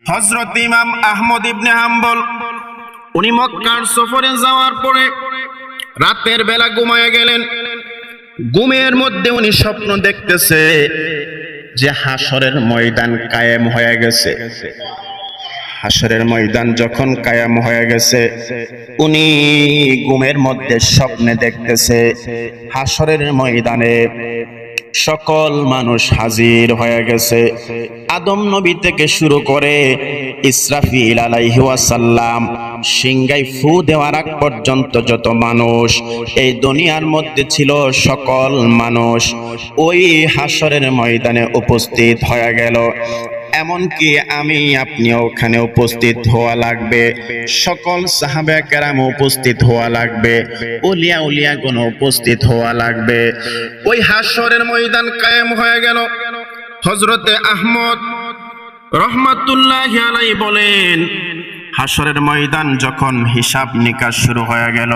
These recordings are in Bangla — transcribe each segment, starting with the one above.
হযরত ইমাম আহমদ ইবনে হাম্বল উনি মক্কার সফরে যাওয়ার পরে রাতের বেলা ঘুমায় গেলেন। ঘুমের মধ্যে উনি স্বপ্ন দেখতেছে যে হাসরের ময়দান কায়েম হয়ে গেছে। হাসরের ময়দান যখন কায়েম হয়ে গেছে, উনি ঘুমের মধ্যে স্বপ্নে দেখতেছে হাসরের ময়দানে সকল মানুষ হাজির হয়ে গেছে। আদম নবী থেকে শুরু করে ইসরাফিল আলাইহি ওয়াসাল্লাম সিংহায় ফু দেওয়ার আগ পর্যন্ত যত মানুষ এই দুনিয়ার মধ্যে ছিল, সকল মানুষ ওই হাসরের ময়দানে উপস্থিত হয়ে গেল। এমনকি আমি আপনি ওখানে উপস্থিত হওয়া লাগবে, সকল সাহাবা কেরাম উপস্থিত হওয়া লাগবে, উলিয়া উলিয়াগণ উপস্থিত হওয়া লাগবে। ওই হাসরের ময়দান কায়েম হয়ে গেল। হযরতে আহমদ রহমাতুল্লাহি আলাইহি বলেন, হাসরের ময়দান যখন হিসাব নিকাশ শুরু হয়ে গেল,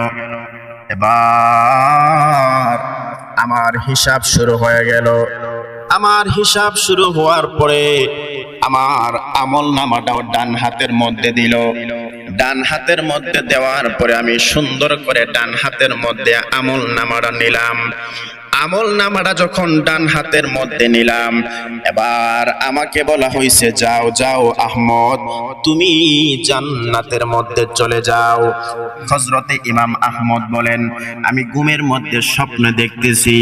এবার আমার হিসাব শুরু হয়ে গেল। আমার হিসাব শুরু হওয়ার পরে আমার আমল নামাটাও ডান হাতের মধ্যে দিল। ডান হাতের মধ্যে দেওয়ার পরে আমি সুন্দর করে ডান হাতের মধ্যে আমল নামাটা নিলাম। আমল নামাটা যখন ডান হাতের মধ্যে নিলাম, এবার আমাকে বলা হয়েছে, যাও যাও আহমদ, তুমি জান্নাতের মধ্যে চলে যাও। হযরতে ইমাম আহমদ বলেন, আমি ঘুমের মধ্যে স্বপ্ন দেখতেছি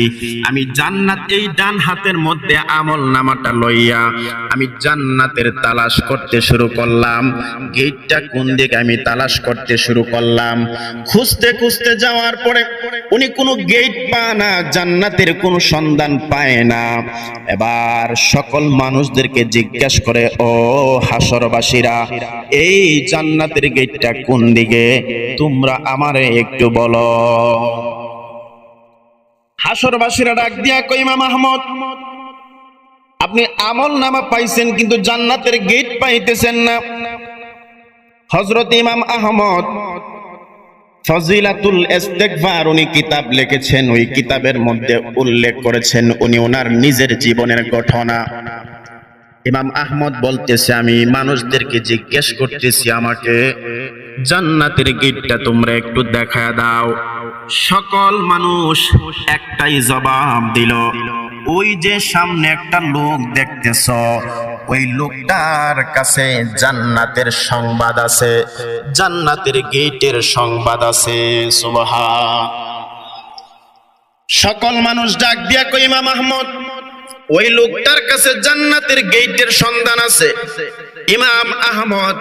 আমি জান্নাত, এই ডান হাতের মধ্যে আমল নামাটা লইয়া আমি জান্নাতের তালাশ করতে শুরু করলাম। গেটটা কোন দিকে আমি তালাশ করতে শুরু করলাম। খুঁজতে খুঁজতে যাওয়ার পরে উনি কোনো গেট পায় না, জান্নাতের কোনো সন্ধান পায় না। এবার সকল মানুষদেরকে জিজ্ঞাসা করে, ও হাসরবাসীরা, এই জান্নাতের গেটটা কোন দিকে, তোমরা আমারে একটু বলো। হাসরবাসীরা ডাক দিয়া কই, ইমাম আহমদ, আপনি আমল নামা পাইছেন কিন্তু জান্নাতের গেট পাইতেছেন না। হযরত ইমাম আহমদ ফজিলাতুল ইস্তিগফার উনি কিতাব লিখেছেন, ওই কিতাবের মধ্যে উল্লেখ করেছেন উনি ওনার নিজের জীবনের ঘটনা। ইমাম আহমদ বলতেছে, আমি মানুষদেরকে জিজ্ঞেস করতেছি আমাকে জান্নাতের গেটটা তোমরা একটু দেখায় দাও। সকল মানুষ একটাই জবাব দিল, ওই যে সামনে একটা লোক দেখতেছ, ওই লোকটার কাছে জান্নাতের সংবাদ আছে, জান্নাতের গেটের সংবাদ আছে। সুবহান। সকল মানুষ ডাক দিয়া কই, ইমাম আহমদ, ওই লোকটার কাছে জান্নাতের গেটের সন্ধান আছে। ইমাম আহমদ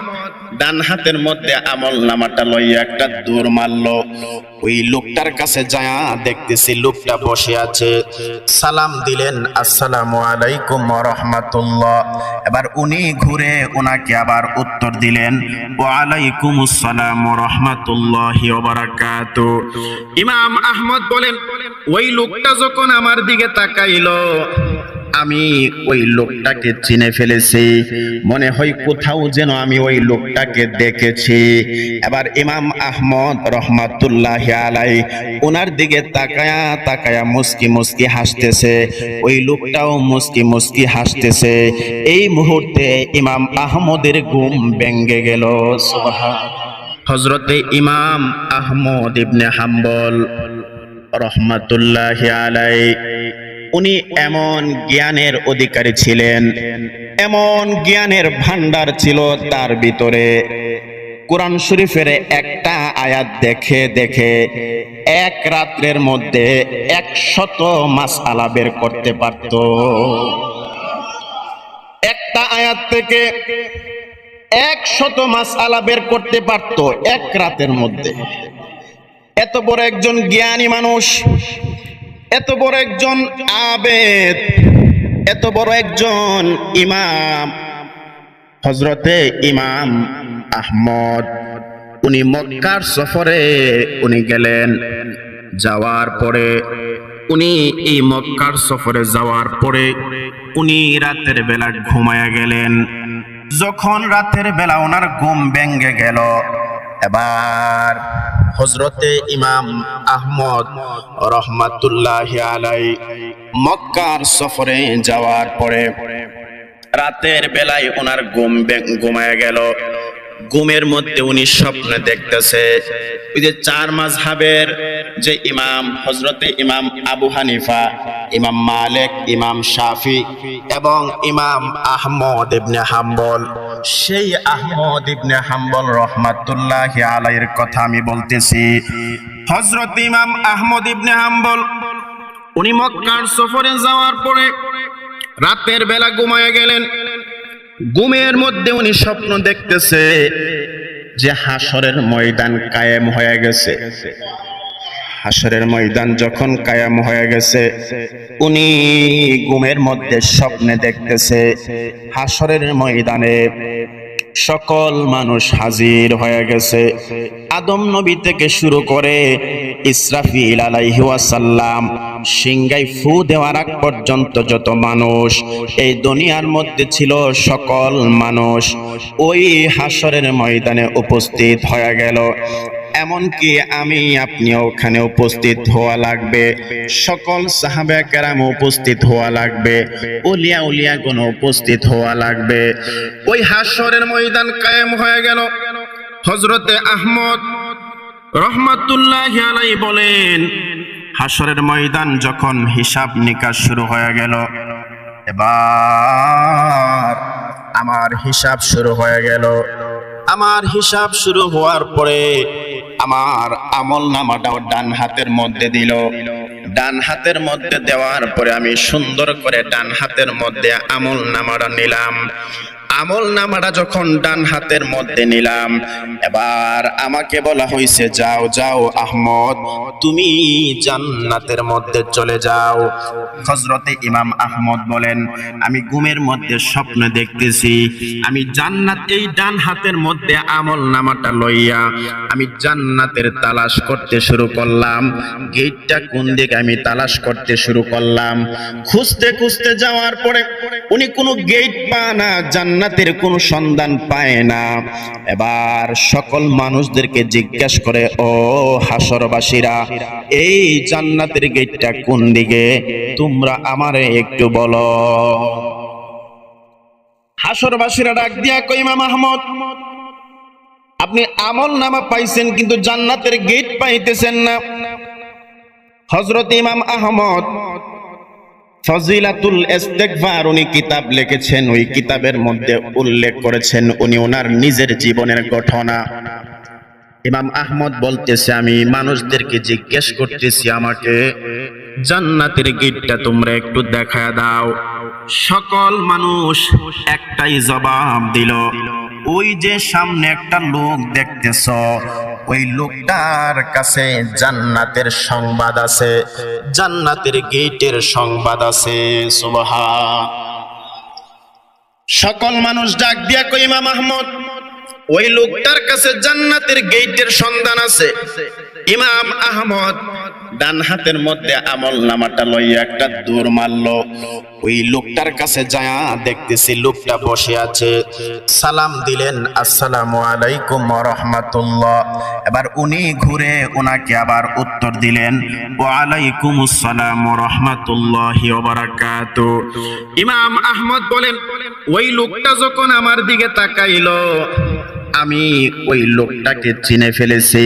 ডান হাতের মধ্যে আমল নামাটা লইয়া একটা দৌড় মারলো। ওই লোকটার কাছে যায় দেখতেছি লোকটা বসে আছে। সালাম দিলেন, আসসালামু আলাইকুম ওয়া রাহমাতুল্লাহ। এবার উনি ঘুরে ওনাকে আবার উত্তর দিলেন, ওয়া আলাইকুমুস সালাম ওয়া রাহমাতুল্লাহি ওয়া বারাকাতুহু। ইমাম আহমদ বলেন, ওই লোকটা যখন আমার দিকে তাকাইলো, আমি ওই লোকটাকে চিনে ফেলেছি, মনে হয় কোথাও যেন আমি ওই লোকটাকে দেখেছি। এবার ইমাম আহমদ রহমাতুল্লাহি আলাইহি ওনার দিকে তাকায়া তাকায়া মুস্কি মুস্কি হাসতেছে, ওই লোকটাও মুস্কি মুস্কি হাসতেছে। এই মুহূর্তে ইমাম আহমদের ঘুম ভেঙে গেল। সুবহান। হযরতে ইমাম আহমদ ইবনে হাম্বল রহমাতুল্লাহি আলাইহি উনি এমন জ্ঞানের অধিকারী ছিলেন, এমন জ্ঞানের ভান্ডার ছিল তার ভিতরে। কোরআন শরীফের একটা আয়াত দেখে দেখে এক রাত্রের মধ্যে 100 মাসআলা বের করতে পারত। একটা আয়াত থেকে 100 মাসআলা বের করতে পারত এক রাতের মধ্যে। এত বড় একজন জ্ঞানী মানুষ, এত বড় একজন আবেদ, এত বড় একজন ইমাম হযরতে ইমাম আহমদ, উনি মক্কার সফরে উনি গেলেন। যাওয়ার পরে উনি এই মক্কার সফরে যাওয়ার পরে উনি রাতের বেলা ঘুমায়া গেলেন। যখন রাতের বেলা ওনার ঘুম ভেঙে গেল, এবার হযরতে ইমাম আহমদ রহমাতুল্লাহি আলাইহি মক্কার সফরে যাওয়ার পরে রাতের বেলায় ওনার ঘুমায় গেল। ঘুমের মধ্যে উনি স্বপ্ন দেখতেছে ওই যে চার মাযহাবের যে ইমাম হযরতে ইমাম আবু হানিফা, ইমাম মালিক, ইমাম শাফি এবং ইমাম আহমদ ইবনে হাম্বল, সেই আহমদ ইবনে হাম্বল রহমাতুল্লাহি আলাইহির কথা আমি বলতেছি। হযরত ইমাম আহমদ ইবনে হাম্বল উনি মক্কার সফরে যাওয়ার পরে রাতের বেলা ঘুমায় গেলেন। ঘুমের মধ্যে উনি স্বপ্ন দেখতেছে যে হাসরের ময়দান কায়েম হয়ে গেছে। হাসরের ময়দান যখন কায়েম হয়ে গেছে, উনি ঘুমের মধ্যে স্বপ্নে দেখতেছে হাসরের ময়দানে সকল মানুষ হাজির হয়ে গেছে। আদম নবী থেকে শুরু করে ইসরাফিল আলাইহি ওয়াসাল্লাম সিংগাই ফু দেওয়ার আগ পর্যন্ত যত মানুষ এই দুনিয়ার মধ্যে ছিল, সকল মানুষ ওই হাসরের ময়দানে উপস্থিত হয়ে গেল। এমনকি আমি আপনি ওখানে উপস্থিত হওয়া লাগবে, সকল সাহাবা কেরাম উপস্থিত হওয়া লাগবে, উলিয়া উলিয়াগণ উপস্থিত হওয়া লাগবে। ওই হাসরের ময়দান কায়েম হয়ে গেল। হযরতে আহমদ রহমাতুল্লাহি আলাইহি বলেন, হাসরের ময়দান যখন হিসাব নিকাশ শুরু হয়ে গেল, এবার আমার হিসাব শুরু হয়ে গেল। আমার হিসাব শুরু হওয়ার পরে আমার আমল নামাটা ডান হাতের মধ্যে দিল। ডান হাতের মধ্যে দেওয়ার পরে আমি সুন্দর করে ডান হাতের মধ্যে আমল নামাটা নিলাম। আমল নামাটা যখন ডান হাতের মধ্যে নিলাম, এবার আমাকে বলা হয়েছে, যাও যাও আহমদ, তুমি জান্নাতের মধ্যে চলে যাও। হযরতে ইমাম আহমদ বলেন, আমি ঘুমের মধ্যে স্বপ্ন দেখতেছি আমি জান্নাত, এই ডান হাতের মধ্যে আমল নামাটা লইয়া আমি জান্নাতের তালাশ করতে শুরু করলাম। গেটটা কোন দিকে আমি তালাশ করতে শুরু করলাম। খুঁজতে খুঁজতে যাওয়ার পরে উনি কোনো গেট পায় না, জান্নাতের কোনো সন্ধান পায় না। এবার সকল মানুষদেরকে জিজ্ঞাসা করে, ও হাসরবাসীরা, এই জান্নাতের গেটটা কোন দিকে, তোমরা আমারে একটু বলো। হাসরবাসীরা ডাক দিয়া কই, ইমাম আহমদ, আপনি আমল নামা পাইছেন কিন্তু জান্নাতের গেট পাইতেছেন না। হযরত ইমাম আহমদ ফজিলাতুল ইস্তিগফার উনি কিতাব লিখেছেন, ওই কিতাবের মধ্যে উল্লেখ করেছেন উনি ওনার নিজের জীবনের ঘটনা। ইমাম আহমদ বলতেছে, আমি মানুষদেরকে জিজ্ঞেস করতেছি আমাকে জান্নাতের গেটটা তোমরা একটু দেখায় দাও। সকল মানুষ একটাই জবাব দিল, ওই যে সামনে একটা লোক দেখতেছ, ওই লোকটার কাছে জান্নাতের সংবাদ আছে, জান্নাতের গেটের সংবাদ আছে। সুবহান। সকল মানুষ ডাক দিয়া কই, ইমাম আহমদ, ওই লোকটার কাছে জান্নাতের গেটের সন্ধান আছে। ইমাম আহমদ ডান হাতের মধ্যে আমল নামাটা লইয়া একটা দৌড় মারলো। ওই লোকটার কাছে যায় দেখতেছি লোকটা বসে আছে। সালাম দিলেন, আসসালামু আলাইকুম ওয়া রাহমাতুল্লাহ। এবার উনি ঘুরে ওনাকে আবার উত্তর দিলেন, ওয়া আলাইকুমুস সালাম ওয়া রাহমাতুল্লাহি ওয়া বারাকাতুহু। ইমাম আহমদ বলেন, ওই লোকটা যখন আমার দিকে তাকাইলো, আমি ওই লোকটাকে চিনে ফেলেছি,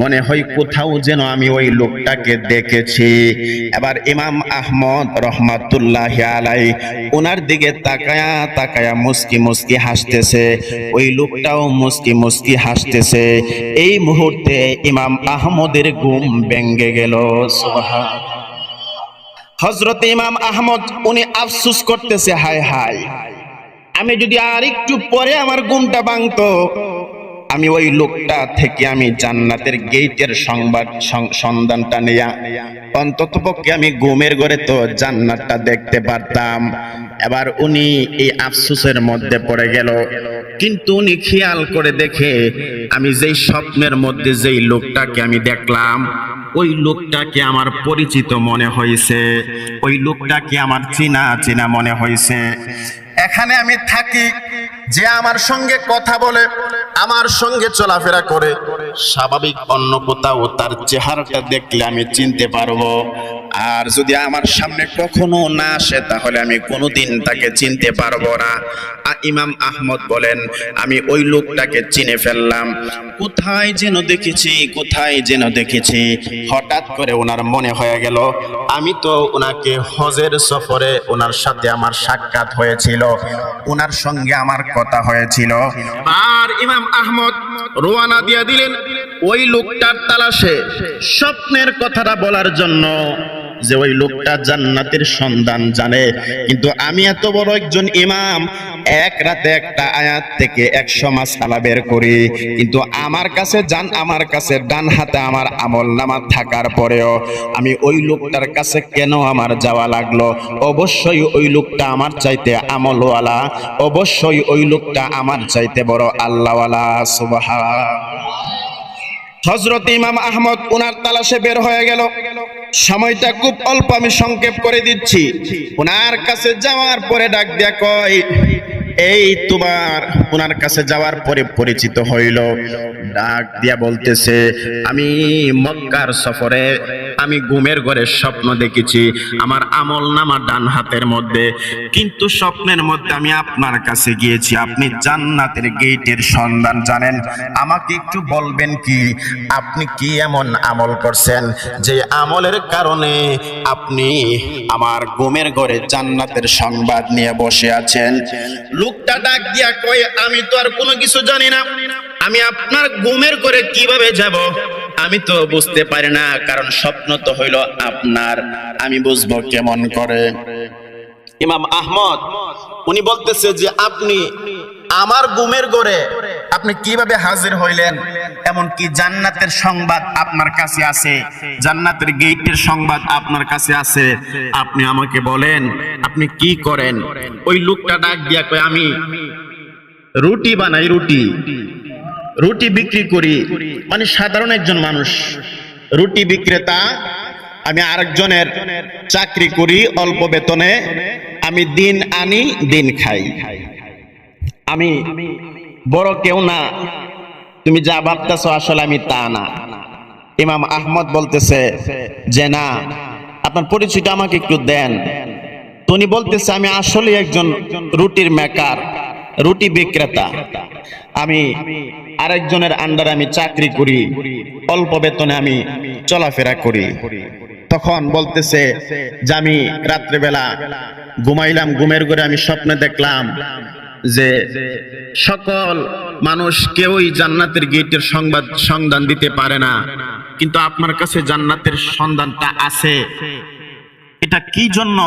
মনে হয় কোথাও যেন আমি ওই লোকটাকে দেখেছি। এবার ইমাম আহমদ রহমাতুল্লাহি আলাইহি ওনার দিকে তাকায়া তাকায়া মুস্কি মুস্কি হাসতেছে, ওই লোকটাও মুস্কি মুস্কি হাসতেছে। এই মুহূর্তে ইমাম আহমদের ঘুম ভেঙে গেল। সুবহান। হযরত ইমাম আহমদ উনি আফসোস করতেছে, হায় হায়, আমি যদি আর একটু পরে আমার ঘুমটা ভাঙতো, আমি ওই লোকটা থেকে আমি জান্নাতের গেটের সন্ধানটা নিয়া অন্তত পক্ষে আমি ঘুমের ঘরে তো জান্নাতটা দেখতে পারতাম। এবার উনি এই আফসোসের মধ্যে পড়ে গেল। কিন্তু উনি খেয়াল করে দেখে, আমি যেই স্বপ্নের মধ্যে যেই লোকটাকে আমি দেখলাম, ওই লোকটাকে আমার পরিচিত মনে হয়েছে, ওই লোকটাকে আমার চেনা চেনা মনে হয়েছে। এখানে আমি থাকি, যে আমার সঙ্গে কথা বলে, আমার সঙ্গে চলাফেরা করে, স্বাভাবিক অন্য কোথাও তার চেহারাটা দেখলে আমি চিনতে পারবো। আর যদি আমার সামনে কখনো না আসে তাহলে আমি কোনোদিন তাকে চিনতে পারবো না। ইমাম আহমদ বলেন, আমি ওই লোকটাকে চিনে ফেললাম। কোথায় যেন দেখেছি। হঠাৎ করে ওনার মনে হয়ে গেল আমি তো ওনাকে হজের সফরে ওনার সাথে আমার সাক্ষাৎ হয়েছিল, ওনার সঙ্গে আমার কথা হয়েছিল। আর ইমাম আহমদ রওনা দিয়ে দিলেন ওই লোকটার তালাশে, স্বপ্নের কথাটা বলার জন্য, যে ওই লোকটা জান্নাতের সন্ধান জানে। কিন্তু আমি এত বড় একজন ইমাম, এক রাতে একটা আয়াত থেকে 100 মাসআলা বের করি, কিন্তু আমার কাছে ডান হাতে আমার আমলনামা থাকার পরেও আমি ওই লোকটার কাছে কেন আমার যাওয়া লাগলো? অবশ্যই ওই লোকটা আমার চাইতে আমলওয়ালা, অবশ্যই ওই লোকটা আমার চাইতে বড় আল্লাহওয়ালা। সুবহানাল্লাহ। হযরত ইমাম আহমদ ওনার তালাশে বের হয়ে গেল। সময়টা খুব অল্প, আমি সংক্ষেপ করে দিচ্ছি। ওনার কাছে যাওয়ার পরে ডাক দিয়া কয়, এই তোমার ওনার কাছে যাওয়ার পরে পরিচিত হইল। ডাক দিয়া বলতেছে, আমি মক্কার সফরে আমি ঘুমের ঘরে স্বপ্ন দেখেছি, আমার আমলনামা ডান হাতের মধ্যে, কিন্তু স্বপ্নের মধ্যে আমি আপনার কাছে গিয়েছি, আপনি জান্নাতের গেটের সন্ধান জানেন। আমাকে একটু বলবেন কি আপনি কি এমন আমল করছেন যে আমলের কারণে আপনি আমার ঘুমের ঘরে জান্নাতের সংবাদ নিয়ে বসে আছেন? লোকটা ডাক দিয়া কয়, আমি তো আর কোনো কিছু জানি না, আমি আপনার ঘুমের ঘরে কিভাবে যাব আমি তো বুঝতে পারি না, কারণ স্বপ্ন তো হইল আপনার, আমি বুঝবো কেমন করে? ইমাম আহমদ উনি বলতেছে যে আপনি আমার ঘুমের ঘরে আপনি কিভাবে হাজির হইলেন? এমনকি জান্নাতের সংবাদ আপনার কাছে আছে, জান্নাতের গেটের সংবাদ আপনার কাছে আছে, আপনি আমাকে বলেন আপনি কি করেন? ওই লোকটা ডাক দিয়া কয়, আমি রুটি বানাই, রুটি বিক্রি করি, মানে সাধারণ একজন মানুষ, রুটি বিক্রেতা। আমি আরেকজনের চাকরি করি অল্প বেতনে, আমি দিন আনি দিন খাই, আমি বড় কেউ না, তুমি যা ভাবতেছো আসলে আমি তা না। ইমাম আহমদ বলতেছে যে না, আপনার পরিচয়টা আমাকে একটু দেন। তো উনি বলতেছে, আমি আসলে একজন রুটির মেকার, রুটি বিক্রেতা, আমি আরেকজনের আন্ডারে আমি চাকরি করি, অল্প বেতনে আমি চলাফেরা করি। তখন বলতেছে যে আমি রাত্রেবেলা ঘুমাইলাম, ঘুমের ঘরে আমি স্বপ্নে দেখলাম যে সকল মানুষ কেউই জান্নাতের গেটের সন্ধান দিতে পারে না, কিন্তু আপনার কাছে জান্নাতের সন্ধানটা আছে। এটা কি জন্য?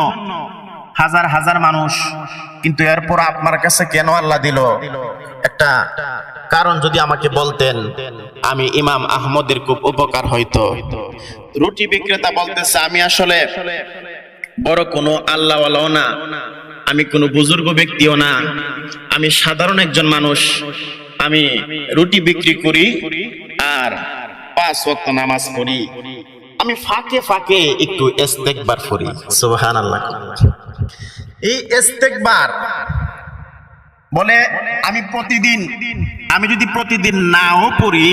হাজার হাজার মানুষ, কিন্তু এরপর আপনার কাছে কেন আল্লাহ দিল? একটা কারণ যদি আমাকে বলতেন, আমি ইমাম আহমদের খুব উপকার হইতো। রুটি বিক্রেতা বলতেছে, আমি আসলে বড় কোনো আল্লাহওয়ালাও না, আমি কোনো বুজুর্গ ব্যক্তিও না, আমি সাধারণ একজন মানুষ, আমি রুটি বিক্রি করি আর 5 ওয়াক্ত নামাজ পড়ি, আমি ফাঁকে ফাঁকে একটু ইস্তেগফার করি। সুবহানাল্লাহ। এই ইস্তেগফার বলে আমি যদি প্রতিদিন নাও পড়ি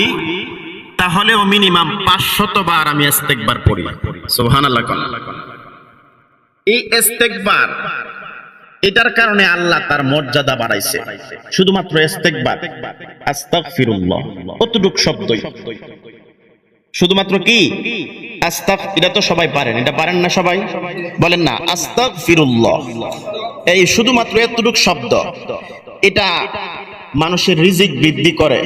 তাহলেও মিনিমাম 500 বার আমি ইস্তেগফার পড়ি। সুবহানাল্লাহ। এই ইস্তেগফার, এটার কারণে আল্লাহ তার মর্যাদা বাড়াইছে। শুধুমাত্র ইস্তেগফার, আস্তাগফিরুল্লাহ, কতটুক শব্দই, শুধুমাত্র কি এটা তো সবাই পারেন, এটা পারেন না সবাই? বলেন না আস্তাগফিরুল্লাহ। এই শুধুমাত্র এতটুক শব্দ, এটা মানুষের রিজিক বৃদ্ধি করে,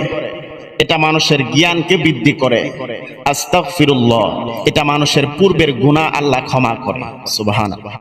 এটা মানুষের জ্ঞানকে বৃদ্ধি করে। আস্তাগফিরুল্লাহ, এটা মানুষের পূর্বের গুনাহ আল্লাহ ক্ষমা করে। সুবহানাল্লাহ।